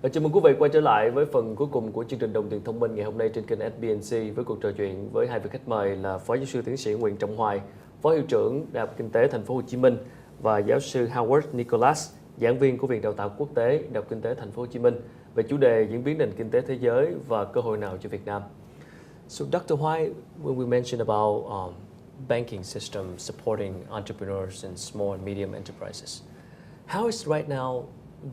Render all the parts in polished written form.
Chào mừng quý vị quay trở lại với phần cuối cùng của chương trình Đồng tiền thông minh ngày hôm nay trên kênh SBNC với cuộc trò chuyện với hai vị khách mời là Phó Giáo sư Tiến sĩ Nguyễn Trọng Hoài, Phó Hiệu trưởng Đại học Kinh tế Thành phố Hồ Chí Minh và Giáo sư Howard Nicholas, giảng viên của Viện Đào tạo Quốc tế Đại học Kinh tế Thành phố Hồ Chí Minh về chủ đề diễn biến nền kinh tế thế giới và cơ hội nào cho Việt Nam. So, Dr. Hoài, when we mentioned about banking system supporting entrepreneurs and small and medium enterprises, how is right now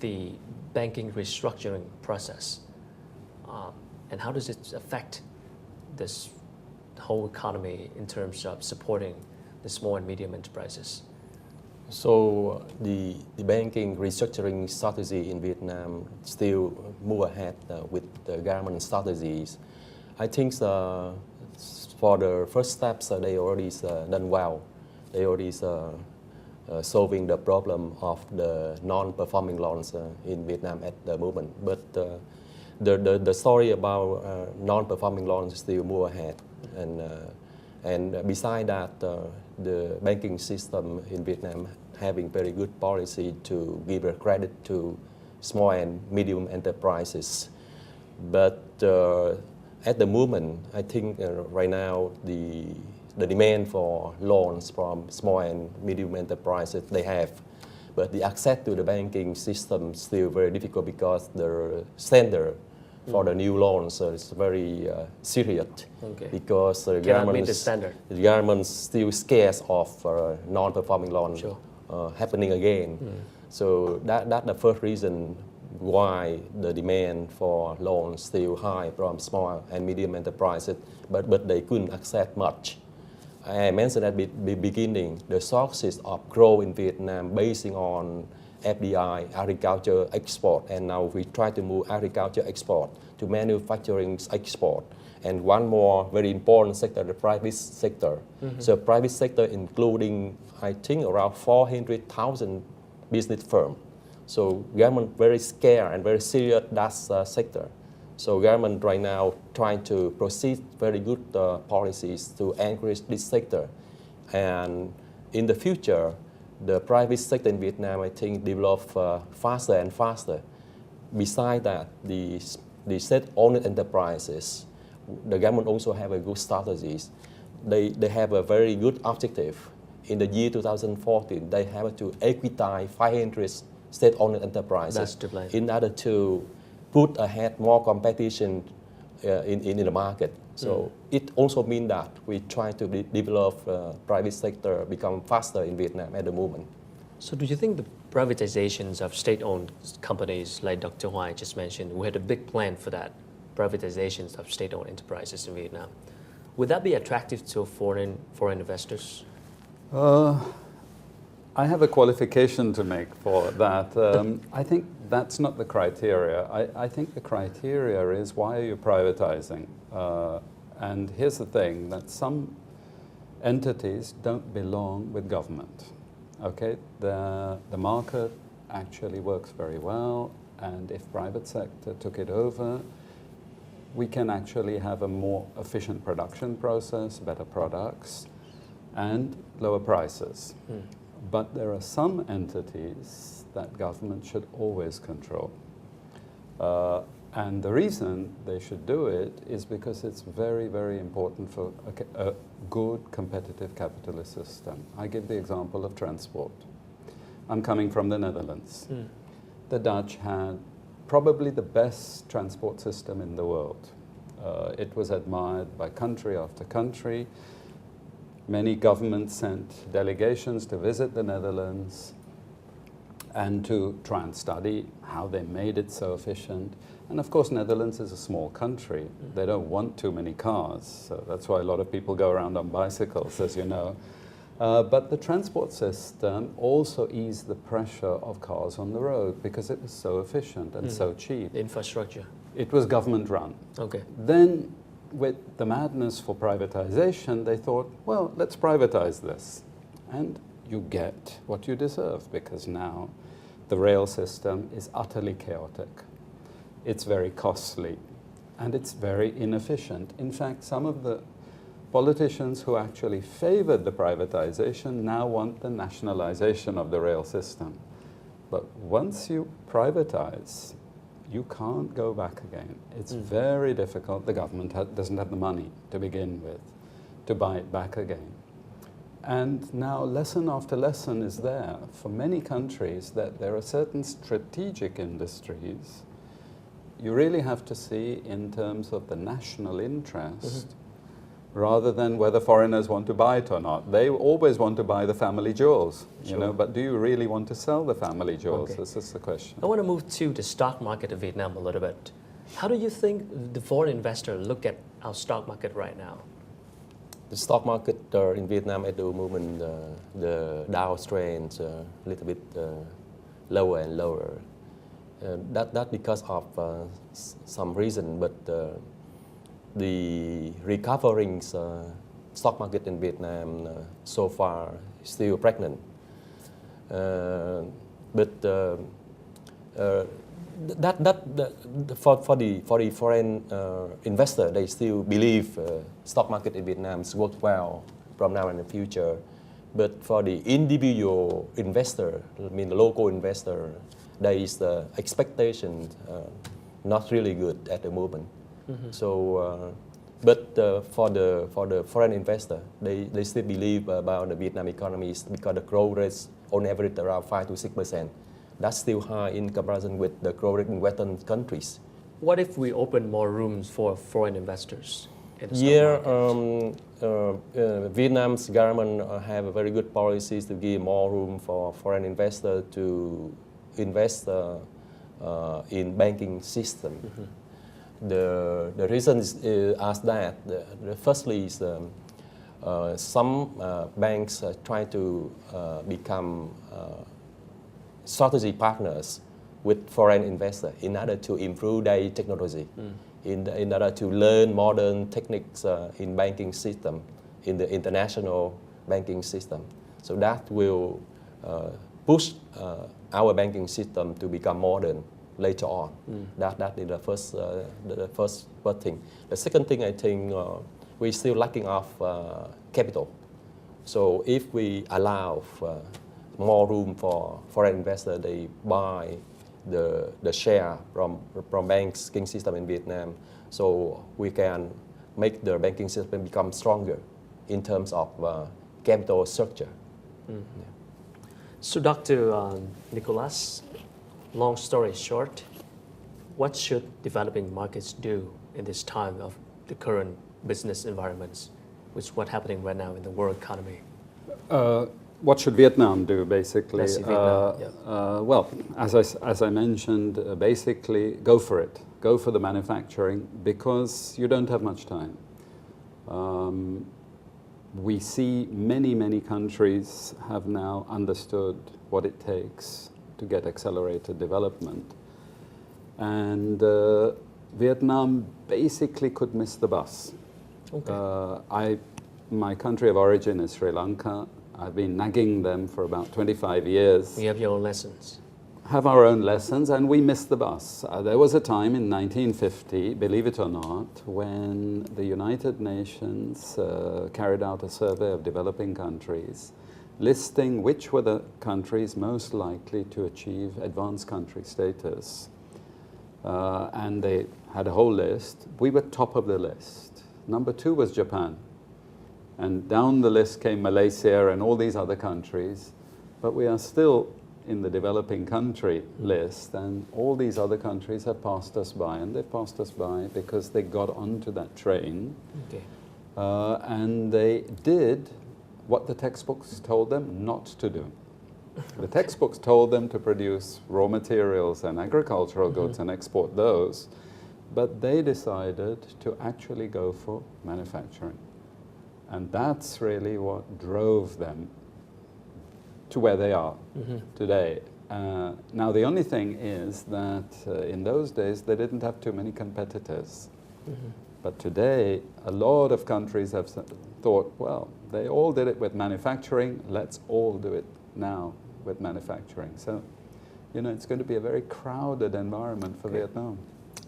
the banking restructuring process, and how does it affect this whole economy in terms of supporting the small and medium enterprises? So the banking restructuring strategy in Vietnam still move ahead with the government strategies. I think for the first steps, they already done well. They already solving the problem of the non-performing loans in Vietnam at the moment. But the story about non-performing loans still move ahead. And beside that, the banking system in Vietnam having very good policy to give a credit to small and medium enterprises. But at the moment, I think right now the demand for loans from small and medium enterprises they have, but the access to the banking system is still very difficult because the standard for the new loans is very serious. Okay. Because the Cannot meet the standard. The government still scares of non-performing loans happening again. So that's the first reason why the demand for loans still high from small and medium enterprises, but they couldn't access much. I mentioned at the beginning, the sources of growth in Vietnam basing on FDI, agriculture export, and now we try to move agriculture export to manufacturing export. And one more very important sector, the private sector. So private sector including, I think, around 400,000 business firms. So government very scared and very serious that sector. So government right now trying to proceed very good policies to encourage this sector. And in the future, the private sector in Vietnam, I think, develop faster and faster. Besides that, the state-owned enterprises, the government also have a good strategies. They have a very good objective. In the year 2014, they have to equitize 500 state-owned enterprises in order to put ahead more competition in the market. So it also means that we try to develop private sector become faster in Vietnam at the moment. So do you think the privatizations of state-owned companies like Dr. Hoài just mentioned, we had a big plan for that, privatizations of state-owned enterprises in Vietnam. Would that be attractive to foreign investors? I have a qualification to make for that. I think that's not the criteria. I think the criteria is, why are you privatizing? And here's the thing, that some entities don't belong with government. Okay, the market actually works very well, and if private sector took it over, we can actually have a more efficient production process, better products, and lower prices. But there are some entities that government should always control. And the reason they should do it is because it's very, very important for a good competitive capitalist system. I give the example of transport. I'm coming from the Netherlands. The Dutch had probably the best transport system in the world. It was admired by country after country. Many governments sent delegations to visit the Netherlands and to try and study how they made it so efficient. And of course, Netherlands is a small country. They don't want too many cars. So that's why a lot of people go around on bicycles, as you know. But the transport system also eased the pressure of cars on the road because it was so efficient and so cheap. Infrastructure. It was government run. Okay. Then, with the madness for privatization, they thought, well, let's privatize this. And you get what you deserve, because now the rail system is utterly chaotic. It's very costly, and it's very inefficient. In fact, some of the politicians who actually favored the privatization now want the nationalization of the rail system. But once you privatize, you can't go back again. It's very difficult. The government doesn't have the money to begin with to buy it back again. And now lesson after lesson is there for many countries that there are certain strategic industries you really have to see in terms of the national interest rather than whether foreigners want to buy it or not. They always want to buy the family jewels, you know, but do you really want to sell the family jewels? Okay. This is the question. I want to move to the stock market of Vietnam a little bit. How do you think the foreign investor look at our stock market right now? The stock market in Vietnam at the moment, the Dow trends a little bit lower and lower. That because of some reason, but the recovering stock market in Vietnam so far is still pregnant. But for the foreign investor, they still believe stock market in Vietnam work well from now in the future. But for the individual investor, I mean the local investor, there is the expectation not really good at the moment. So, but for the foreign investor, they still believe about the Vietnam economy because the growth rate on average around 5 to 6%. That's still high in comparison with the growth rate in Western countries. What if we open more rooms for foreign investors in the stock market? Vietnam's government have a very good policies to give more room for foreign investors to invest in banking system. The reason is as that. Firstly is some banks try to become strategic partners with foreign investors in order to improve their technology, in order to learn modern techniques in banking system, in the international banking system. So that will push our banking system to become modern later on. That is the first thing. The second thing, I think we're still lacking of capital. So if we allow more room for foreign investors, they buy the share from banking system in Vietnam, so we can make the banking system become stronger in terms of capital structure. Yeah. So Dr. Nicholas, long story short, what should developing markets do in this time of the current business environments, which is what's happening right now in the world economy? What should Vietnam do, basically? Let's see, Vietnam, Well, as I mentioned, basically go for it. Go for the manufacturing because you don't have much time. We see many countries have now understood what it takes to get accelerated development. And Vietnam basically could miss the bus. Okay. My country of origin is Sri Lanka. I've been nagging them for about 25 years. You have your own lessons. Have our own lessons, and we missed the bus. There was a time in 1950, believe it or not, when the United Nations carried out a survey of developing countries, listing which were the countries most likely to achieve advanced country status. And they had a whole list. We were top of the list. Number 2 was Japan. And down the list came Malaysia and all these other countries. But we are still in the developing country list, and all these other countries have passed us by. And they've passed us by because they got onto that train. Okay. And they did what the textbooks told them not to do. The textbooks told them to produce raw materials and agricultural goods and export those, but they decided to actually go for manufacturing. And that's really what drove them to where they are today. Now the only thing is that in those days they didn't have too many competitors. But today a lot of countries have thought, well, they all did it with manufacturing, let's all do it now with manufacturing. So, you know, it's going to be a very crowded environment for Vietnam.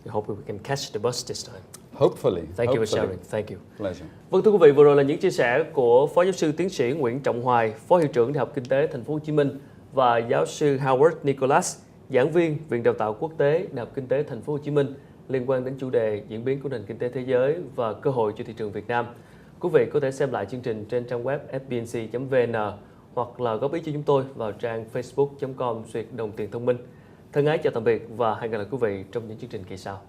I hope we can catch the bus this time. Hopefully. Thank you for sharing. Thank you. Pleasure. Vâng, thưa quý vị, vừa rồi là những chia sẻ của Phó Giáo sư Tiến sĩ Nguyễn Trọng Hoài, Phó Hiệu trưởng Đại học Kinh tế Thành phố Hồ Chí Minh, và Giáo sư Howard Nicholas, giảng viên Viện Đào tạo Quốc tế Đại học Kinh tế Thành phố Hồ Chí Minh liên quan đến chủ đề diễn biến của nền kinh tế thế giới và cơ hội cho thị trường Việt Nam. Quý vị có thể xem lại chương trình trên trang web sbnc.vn hoặc là góp ý cho chúng tôi vào trang facebook.com/đồng tiền thông minh. Thân ái chào tạm biệt và hẹn gặp lại quý vị trong những chương trình kỳ sau.